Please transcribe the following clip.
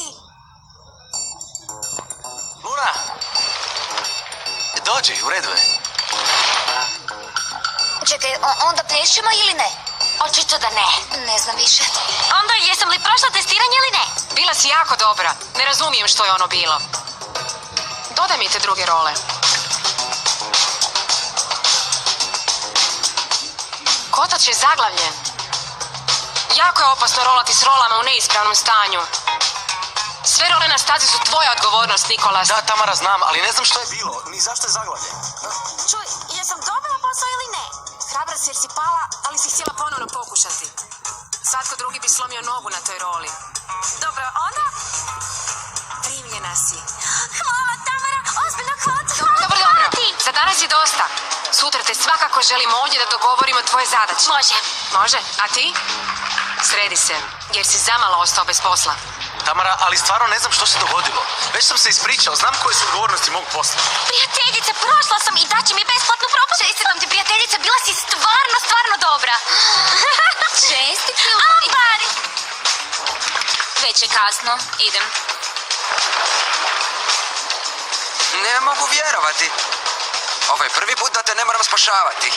si? Luna! Dođi, u redu je. Čekaj, onda plješćemo ili ne? Očito da ne. Ne znam više. Onda jesam li prošla testiranje ili ne? Bila si jako dobra. Ne razumijem što je ono bilo. Dodaj mi te druge role. Kotač je zaglavljen. Jako je opasno rolati s rolama u neispravnom stanju. Sve role na stazi su tvoja odgovornost, Nikolas. Da, Tamara, znam, ali ne znam što je bilo, ni zašto je zaglavljen. Čuj, jesam dobila posao ili ne? Hrabra si jer si pala, ali si htjela ponovno pokušati. Svatko drugi bi slomio nogu na toj roli. Dobro, onda... Primljena si. Hvala, Tamara, ozbiljno hvala. Dobro. Za danas je dosta. Sutra te svakako želim ovdje da dogovorimo tvoje zadaće. Može. Može? A ti? Sredi se, jer si zamalo ostao bez posla. Tamara, ali stvarno ne znam što se dogodilo. Već sam se ispričao, znam koje su odgovornosti mog posla. Prijateljice, prošla sam i daći mi besplatnu propust. Čestitam ti, prijateljice, bila si stvarno dobra. Čestitke, Ambari! Već je kasno, idem. Ne mogu vjerovati. Ovo je prvi put da te ne moram spašavati.